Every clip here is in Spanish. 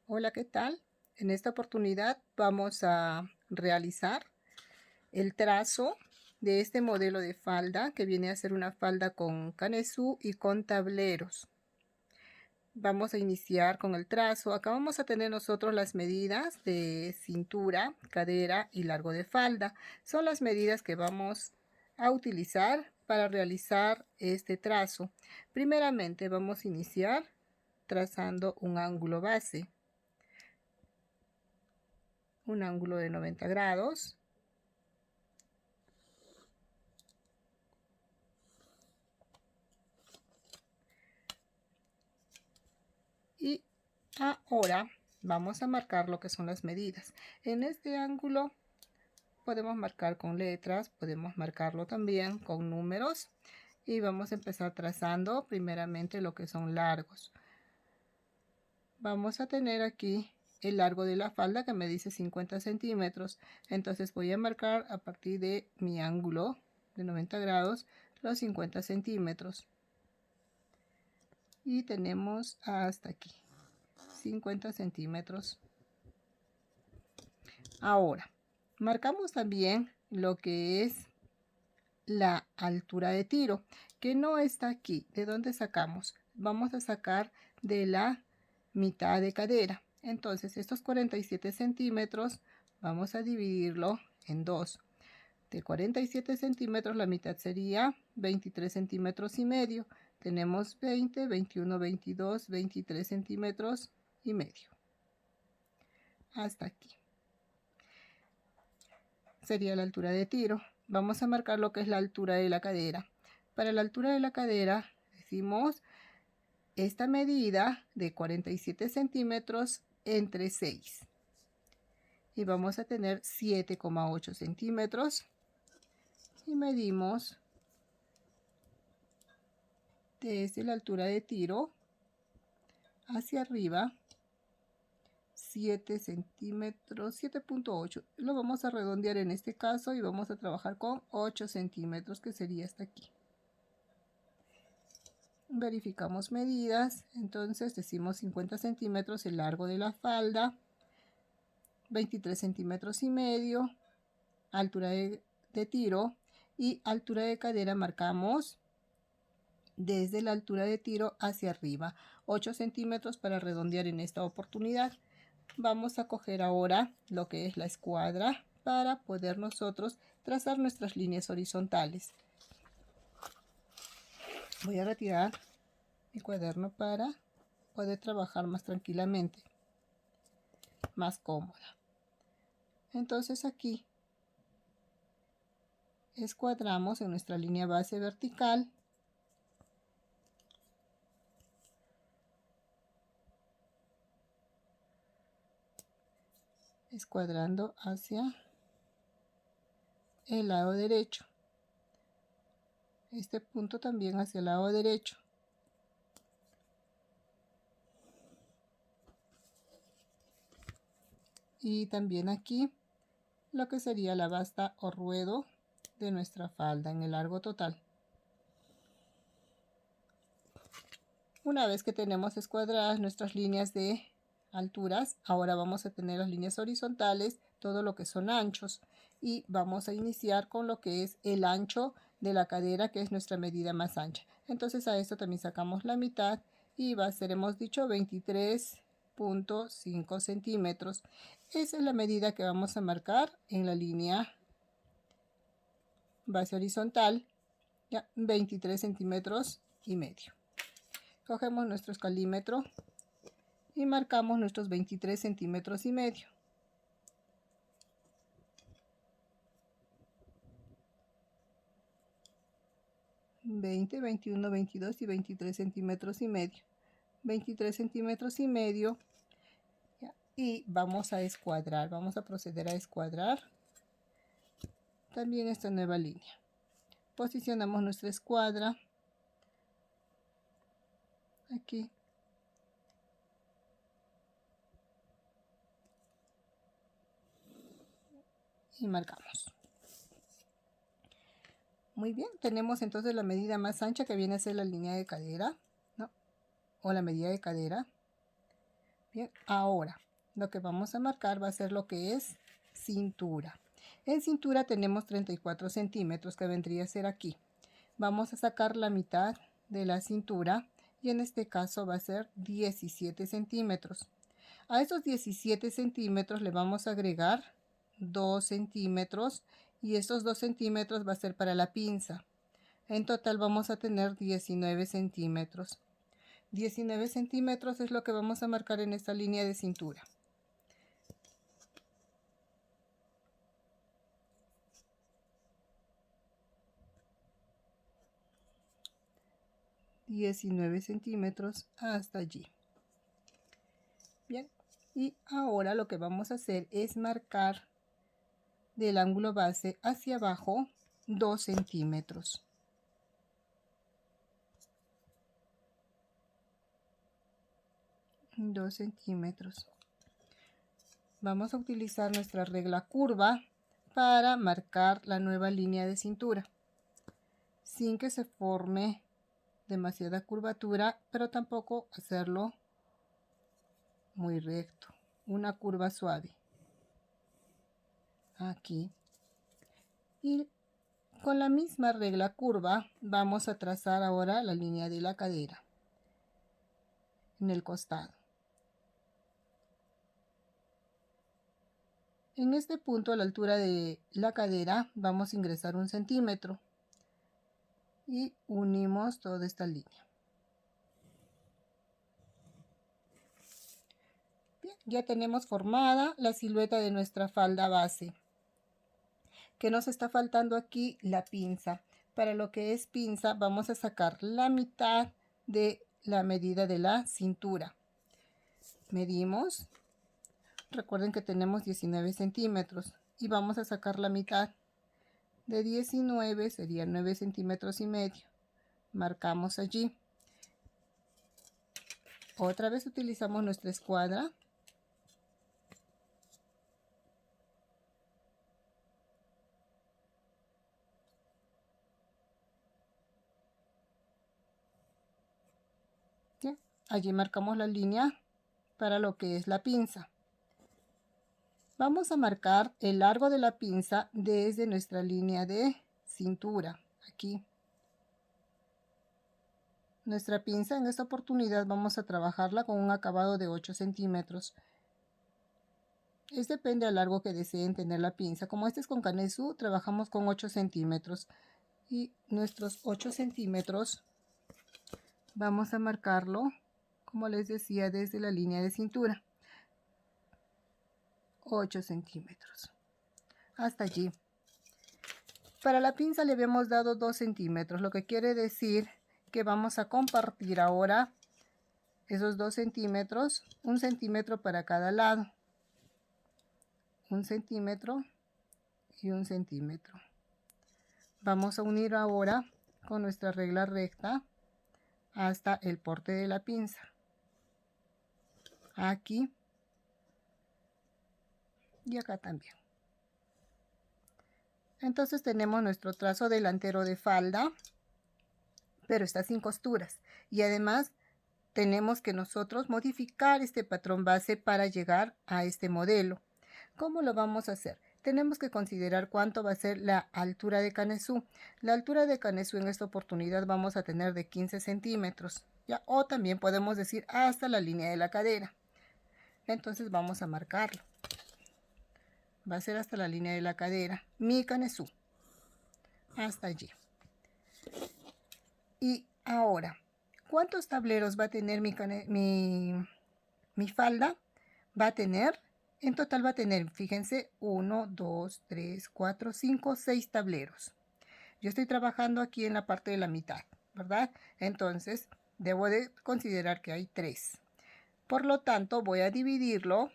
Hola, ¿qué tal? En esta oportunidad vamos a realizar el trazo de este modelo de falda que viene a ser una falda con canesú y con tableros. Vamos a iniciar con el trazo. Acá vamos a tener nosotros las medidas de cintura, cadera y largo de falda. Son las medidas que vamos a utilizar para realizar este trazo. Primeramente vamos a iniciar trazando un ángulo base. Un ángulo de 90 grados. Y ahora vamos a marcar lo que son las medidas. En este ángulo podemos marcar con letras, podemos marcarlo también con números. Y vamos a empezar trazando primeramente lo que son largos. Vamos a tener aquí el largo de la falda que me dice 50 centímetros. Entonces voy a marcar a partir de mi ángulo de 90 grados los 50 centímetros. Y tenemos hasta aquí 50 centímetros. Ahora marcamos también lo que es la altura de tiro, que no está aquí. ¿De dónde sacamos? Vamos a sacar de la mitad de cadera. Entonces estos 47 centímetros vamos a dividirlo en dos. De 47 centímetros la mitad sería 23 centímetros y medio. Tenemos 20, 21, 22, 23 centímetros y medio. Hasta aquí sería la altura de tiro. Vamos a marcar lo que es la altura de la cadera. Para la altura de la cadera decimos esta medida de 47 centímetros entre 6. Y vamos a tener 7,8 centímetros. Y medimos desde la altura de tiro hacia arriba 7 centímetros, 7,8. Lo vamos a redondear en este caso y vamos a trabajar con 8 centímetros, que sería hasta aquí. Verificamos medidas, entonces decimos 50 centímetros el largo de la falda, 23 centímetros y medio, altura de tiro, y altura de cadera marcamos desde la altura de tiro hacia arriba 8 centímetros para redondear en esta oportunidad. Vamos a coger ahora lo que es la escuadra para poder nosotros trazar nuestras líneas horizontales. Voy a retirar mi cuaderno para poder trabajar más tranquilamente, más cómoda. Entonces aquí escuadramos en nuestra línea base vertical, escuadrando hacia el lado derecho, este punto también hacia el lado derecho, y también aquí lo que sería la basta o ruedo de nuestra falda en el largo total. Una vez que tenemos escuadradas nuestras líneas de alturas, ahora vamos a tener las líneas horizontales, todo lo que son anchos, y vamos a iniciar con lo que es el ancho de la cadera, que es nuestra medida más ancha. Entonces a esto también sacamos la mitad y va a ser, hemos dicho, 23,5 centímetros. Esa es la medida que vamos a marcar en la línea base horizontal, ya 23 centímetros y medio. Cogemos nuestro escalímetro y marcamos nuestros 23 centímetros y medio. ...20, 21, 22 y 23 centímetros y medio. 23 centímetros y medio. Y vamos a escuadrar. Vamos a proceder a escuadrar también esta nueva línea. Posicionamos nuestra escuadra aquí. Y marcamos. Muy bien, tenemos entonces la medida más ancha, que viene a ser la línea de cadera, ¿no? O la medida de cadera. Bien, ahora lo que vamos a marcar va a ser lo que es cintura. En cintura tenemos 34 centímetros, que vendría a ser aquí. Vamos a sacar la mitad de la cintura y en este caso va a ser 17 centímetros. A esos 17 centímetros le vamos a agregar 2 centímetros y esos 2 centímetros va a ser para la pinza. En total vamos a tener 19 centímetros. 19 centímetros es lo que vamos a marcar en esta línea de cintura. $19 hasta allí. Bien, y ahora lo que vamos a hacer es marcar del ángulo base hacia abajo 2 centímetros. 2 centímetros. Vamos a utilizar nuestra regla curva para marcar la nueva línea de cintura, sin que se forme demasiada curvatura, pero tampoco hacerlo muy recto. Una curva suave. Aquí. Y con la misma regla curva vamos a trazar ahora la línea de la cadera en el costado. En este punto, a la altura de la cadera, vamos a ingresar 1 centímetro y unimos toda esta línea. Bien, ya tenemos formada la silueta de nuestra falda base. ¿Qué nos está faltando aquí? La pinza. Para lo que es pinza, vamos a sacar la mitad de la medida de la cintura. Medimos. Recuerden que tenemos 19 centímetros y vamos a sacar la mitad de 19, serían 9 centímetros y medio. Marcamos allí. Otra vez utilizamos nuestra escuadra. ¿Sí? Allí marcamos la línea para lo que es la pinza. Vamos a marcar el largo de la pinza desde nuestra línea de cintura, aquí. Nuestra pinza en esta oportunidad vamos a trabajarla con un acabado de 8 centímetros. Depende del largo que deseen tener la pinza. Como este es con canesú, trabajamos con 8 centímetros. Y nuestros 8 centímetros vamos a marcarlo, como les decía, desde la línea de cintura. 8 centímetros. Hasta allí. Para la pinza le habíamos dado 2 centímetros, lo que quiere decir que vamos a compartir ahora esos 2 centímetros, 1 centímetro para cada lado. 1 centímetro y 1 centímetro. Vamos a unir ahora con nuestra regla recta hasta el porte de la pinza. Aquí y acá también. Entonces tenemos nuestro trazo delantero de falda, pero está sin costuras. Y además tenemos que nosotros modificar este patrón base para llegar a este modelo. ¿Cómo lo vamos a hacer? Tenemos que considerar cuánto va a ser la altura de canesú. La altura de canesú en esta oportunidad vamos a tener de 15 centímetros. ¿Ya? O también podemos decir hasta la línea de la cadera. Entonces vamos a marcarlo. Va a ser hasta la línea de la cadera. Mi canesú. Hasta allí. Y ahora, ¿cuántos tableros va a tener mi falda? Va a tener, en total va a tener, fíjense, 1, 2, 3, 4, 5, 6 tableros. Yo estoy trabajando aquí en la parte de la mitad, ¿verdad? Entonces, debo de considerar que hay 3. Por lo tanto, voy a dividirlo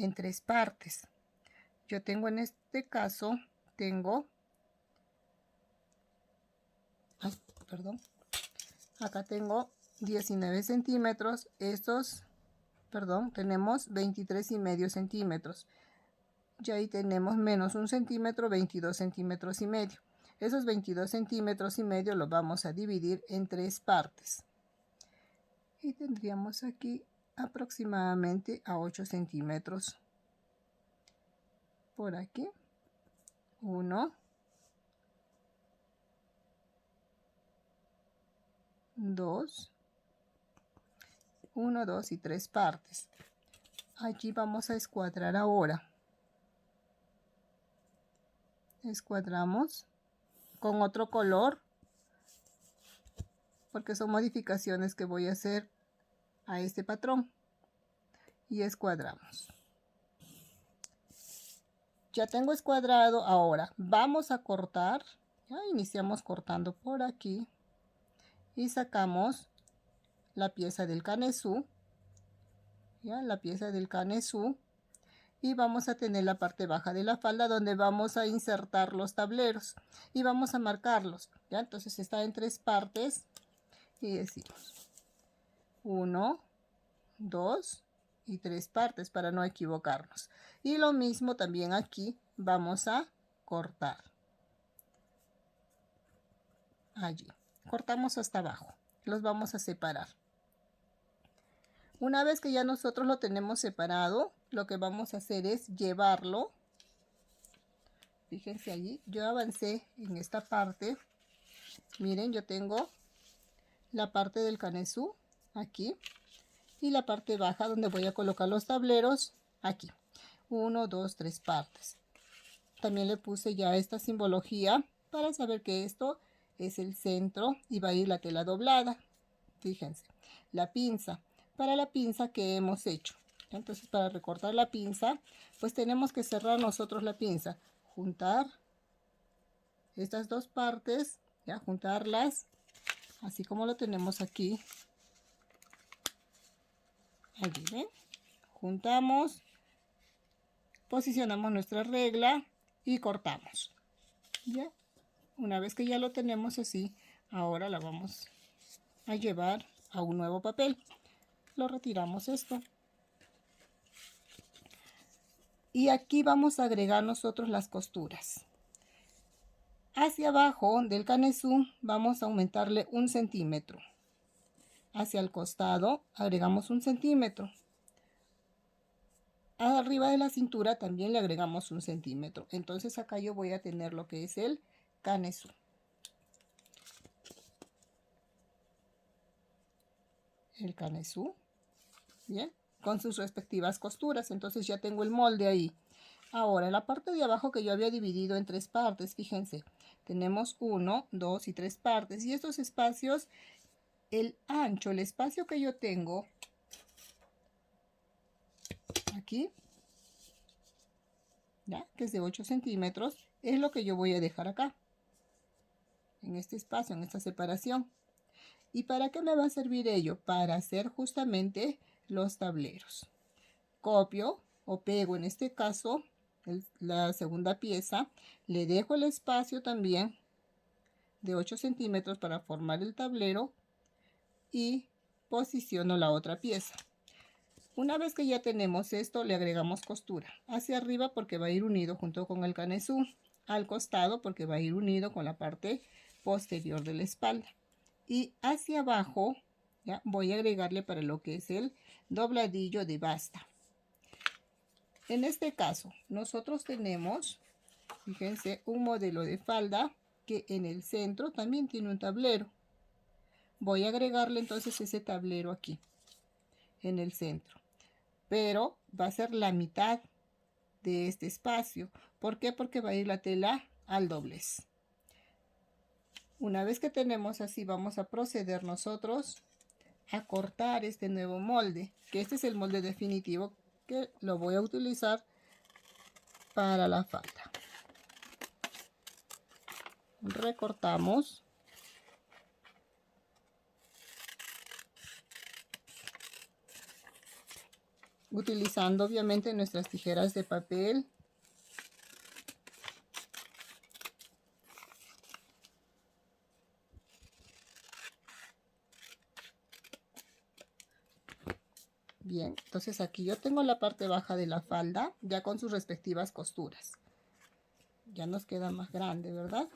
en 3 partes. Yo tengo en este caso, acá tengo 19 centímetros, tenemos 23,5 centímetros. Y ahí tenemos menos 1 centímetro, 22 centímetros y medio. Esos 22 centímetros y medio los vamos a dividir en 3 partes. Y tendríamos aquí aproximadamente a 8 centímetros. Por aquí. 1, 2, 1, 2 y 3 partes. Allí vamos a escuadrar ahora. Escuadramos con otro color porque son modificaciones que voy a hacer a este patrón, y escuadramos. Ya tengo escuadrado. Ahora vamos a cortar. Ya iniciamos cortando por aquí y sacamos la pieza del canesú, ya la pieza del canesú, y vamos a tener la parte baja de la falda donde vamos a insertar los tableros y vamos a marcarlos. Ya entonces está en 3 partes y decimos 1, 2 y 3 partes para no equivocarnos. Y lo mismo también aquí vamos a cortar. Allí cortamos hasta abajo, los vamos a separar. Una vez que ya nosotros lo tenemos separado, lo que vamos a hacer es llevarlo. Fíjense allí, yo avancé en esta parte. Miren, yo tengo la parte del canesú aquí y la parte baja donde voy a colocar los tableros aquí. 1, 2, 3 partes. También le puse ya esta simbología para saber que esto es el centro y va a ir la tela doblada. Fíjense, la pinza. Para la pinza que hemos hecho. Entonces, para recortar la pinza, pues tenemos que cerrar nosotros la pinza. Juntar estas dos partes, ya juntarlas, así como lo tenemos aquí. Allí, ¿ven? Juntamos, posicionamos nuestra regla y cortamos. Ya, una vez que ya lo tenemos así, ahora la vamos a llevar a un nuevo papel. Lo retiramos esto. Y aquí vamos a agregar nosotros las costuras. Hacia abajo del canesú vamos a aumentarle 1 centímetro. Hacia el costado agregamos 1 centímetro. Arriba de la cintura también le agregamos 1 centímetro. Entonces acá yo voy a tener lo que es el canesú. El canesú, bien, con sus respectivas costuras. Entonces ya tengo el molde ahí. Ahora, en la parte de abajo que yo había dividido en 3 partes, fíjense, tenemos 1, 2 y 3 partes. Y estos espacios, el ancho, el espacio que yo tengo aquí, ya, que es de 8 centímetros, es lo que yo voy a dejar acá, en este espacio, en esta separación. ¿Y para qué me va a servir ello? Para hacer justamente los tableros. Copio o pego, en este caso, la segunda pieza, le dejo el espacio también de 8 centímetros para formar el tablero y posiciono la otra pieza. Una vez que ya tenemos esto, le agregamos costura hacia arriba porque va a ir unido junto con el canesú, al costado porque va a ir unido con la parte posterior de la espalda, y hacia abajo ya voy a agregarle para lo que es el dobladillo de basta. En este caso nosotros tenemos, fíjense, un modelo de falda que en el centro también tiene un tablero. Voy a agregarle entonces ese tablero aquí en el centro, pero va a ser la mitad de este espacio. ¿Por qué? Porque va a ir la tela al doblez. Una vez que tenemos así, vamos a proceder nosotros a cortar este nuevo molde, que este es el molde definitivo que lo voy a utilizar para la falda. Recortamos. Utilizando obviamente nuestras tijeras de papel. Bien, entonces aquí yo tengo la parte baja de la falda ya con sus respectivas costuras. Ya nos queda más grande, ¿verdad?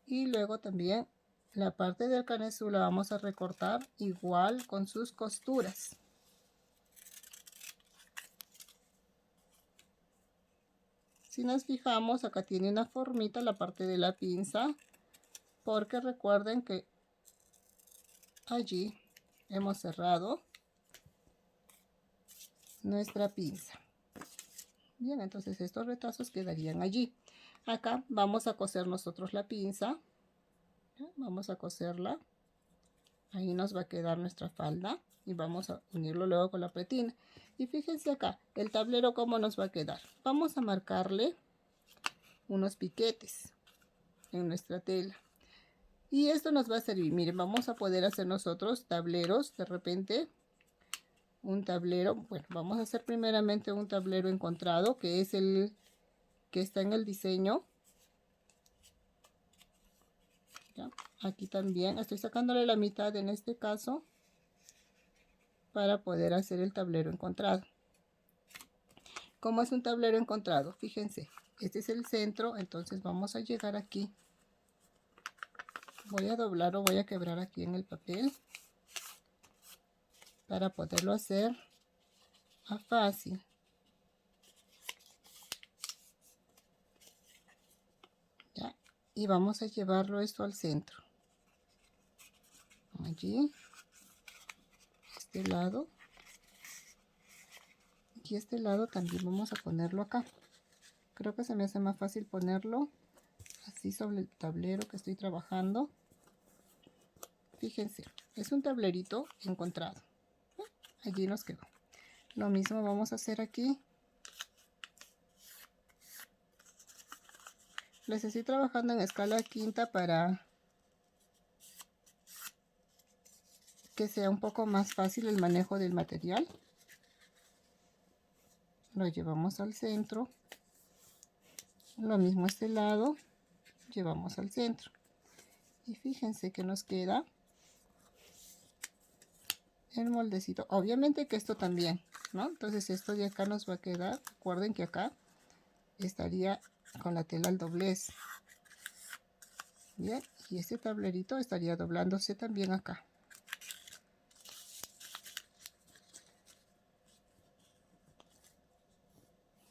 Y luego también la parte del canesú la vamos a recortar igual con sus costuras. Si nos fijamos, acá tiene una formita la parte de la pinza, porque recuerden que allí hemos cerrado nuestra pinza. Bien, entonces estos retazos quedarían allí. Acá vamos a coser nosotros la pinza. Vamos a coserla. Ahí nos va a quedar nuestra falda y vamos a unirlo luego con la pretina. Y fíjense acá, el tablero cómo nos va a quedar. Vamos a marcarle unos piquetes en nuestra tela. Y esto nos va a servir. Miren, vamos a poder hacer nosotros tableros. De repente, un tablero. Bueno, vamos a hacer primeramente un tablero encontrado, que es el que está en el diseño. ¿Ya? Aquí también estoy sacándole la mitad en este caso, para poder hacer el tablero encontrado. ¿Cómo es un tablero encontrado? Fíjense, este es el centro, entonces vamos a llegar aquí. Voy a doblar o voy a quebrar aquí en el papel para poderlo hacer más fácil. ¿Ya? Y vamos a llevarlo esto al centro. Allí, este lado. Y este lado también vamos a ponerlo acá. Creo que se me hace más fácil ponerlo así sobre el tablero que estoy trabajando. Fíjense, es un tablerito encontrado. Allí nos quedó. Lo mismo vamos a hacer aquí. Les estoy trabajando en escala quinta para que sea un poco más fácil el manejo del material. Lo llevamos al centro. Lo mismo este lado, llevamos al centro. Y fíjense que nos queda el moldecito. Obviamente que esto también, ¿no? Entonces esto de acá nos va a quedar. Recuerden que acá estaría con la tela al doblez. Bien, y este tablerito estaría doblándose también acá.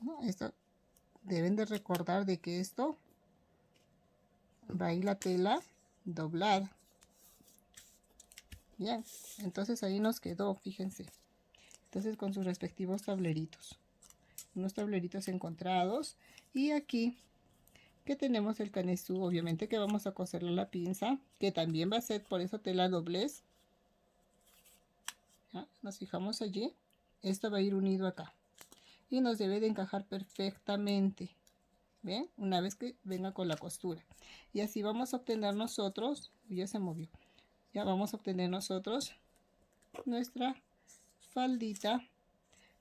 ¿No? Esto deben de recordar de que esto va a ir la tela doblada. Bien, entonces ahí nos quedó, fíjense. Entonces con sus respectivos tableritos. Unos tableritos encontrados. Y aquí que tenemos el canesú, obviamente que vamos a coserle la pinza, que también va a ser por eso tela doblez. ¿Ya? Nos fijamos allí. Esto va a ir unido acá. Y nos debe de encajar perfectamente. ¿Ven? Una vez que venga con la costura. Y así vamos a obtener nosotros, ya se movió, ya vamos a obtener nosotros nuestra faldita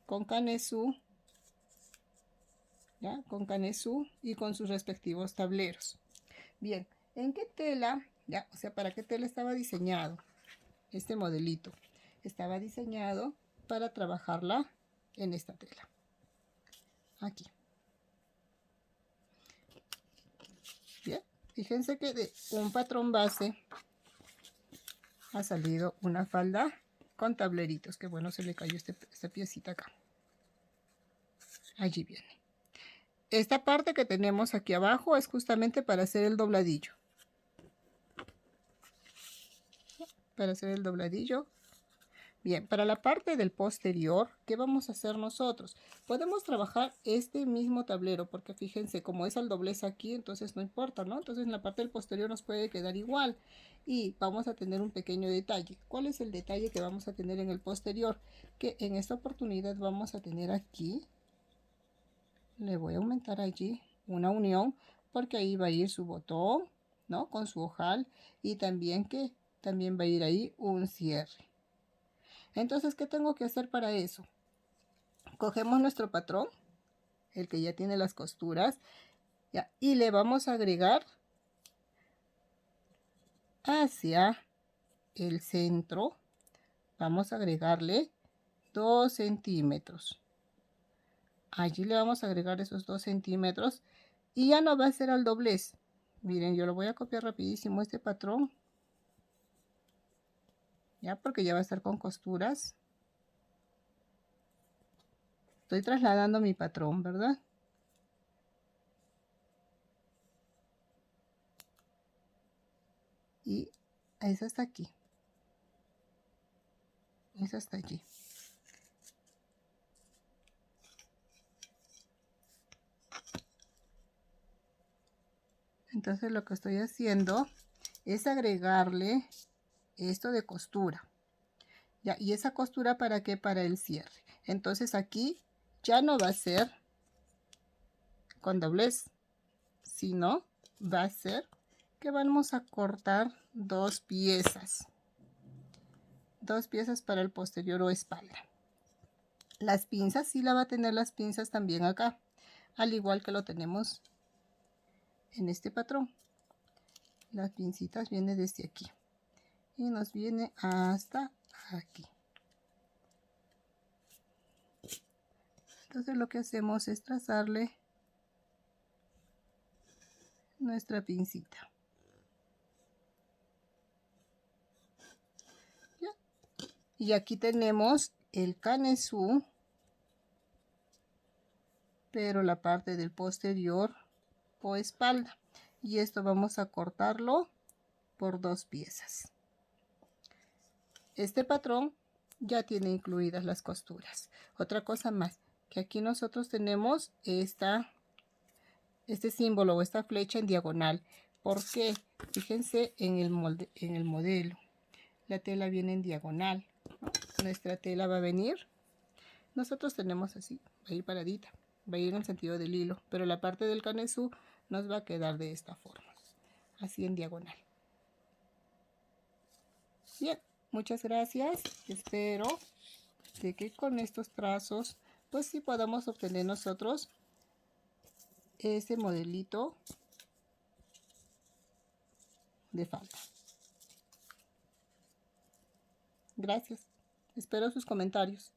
con canesú, ¿ya? Con canesú y con sus respectivos tableros. Bien, ¿en qué tela? Ya, o sea, ¿para qué tela estaba diseñado este modelito? Estaba diseñado para trabajarla en esta tela. Aquí. Bien, fíjense que de un patrón base ha salido una falda con tableritos. Que bueno, se le cayó esta piecita acá. Allí viene. Esta parte que tenemos aquí abajo es justamente para hacer el dobladillo. Para hacer el dobladillo. Bien, para la parte del posterior, ¿qué vamos a hacer nosotros? Podemos trabajar este mismo tablero, porque fíjense, como es al doblez aquí, entonces no importa, ¿no? Entonces en la parte del posterior nos puede quedar igual. Y vamos a tener un pequeño detalle. ¿Cuál es el detalle que vamos a tener en el posterior? Que en esta oportunidad vamos a tener aquí, le voy a aumentar allí una unión, porque ahí va a ir su botón, ¿no? Con su ojal, y también que también va a ir ahí un cierre. Entonces, ¿qué tengo que hacer para eso? Cogemos nuestro patrón, el que ya tiene las costuras, ya, y le vamos a agregar hacia el centro, vamos a agregarle 2 centímetros. Allí le vamos a agregar esos 2 centímetros y ya no va a ser al doblez. Miren, yo lo voy a copiar rapidísimo este patrón, ya, porque ya va a estar con costuras. Estoy trasladando mi patrón, ¿verdad? es hasta aquí, es hasta allí. Entonces lo que estoy haciendo es agregarle esto de costura. Ya, y esa costura para qué, para el cierre. Entonces aquí ya no va a ser con doblez, sino va a ser que vamos a cortar dos piezas para el posterior o espalda. Las pinzas sí la va a tener, las pinzas también acá, al igual que lo tenemos en este patrón. Las pincitas vienen desde aquí y nos viene hasta aquí. Entonces lo que hacemos es trazarle nuestra pincita. ¿Ya? Y aquí tenemos el canesú, pero la parte del posterior o espalda. Y esto vamos a cortarlo por dos piezas. Este patrón ya tiene incluidas las costuras. Otra cosa más, que aquí nosotros tenemos este símbolo o esta flecha en diagonal. ¿Por qué? Fíjense en el molde, en el modelo. La tela viene en diagonal, ¿no? Nuestra tela va a venir. Nosotros tenemos así, va a ir paradita, va a ir en el sentido del hilo, pero la parte del canesú nos va a quedar de esta forma, así en diagonal. Bien, muchas gracias. Espero de que con estos trazos, pues sí podamos obtener nosotros este modelito de falda. Gracias. Espero sus comentarios.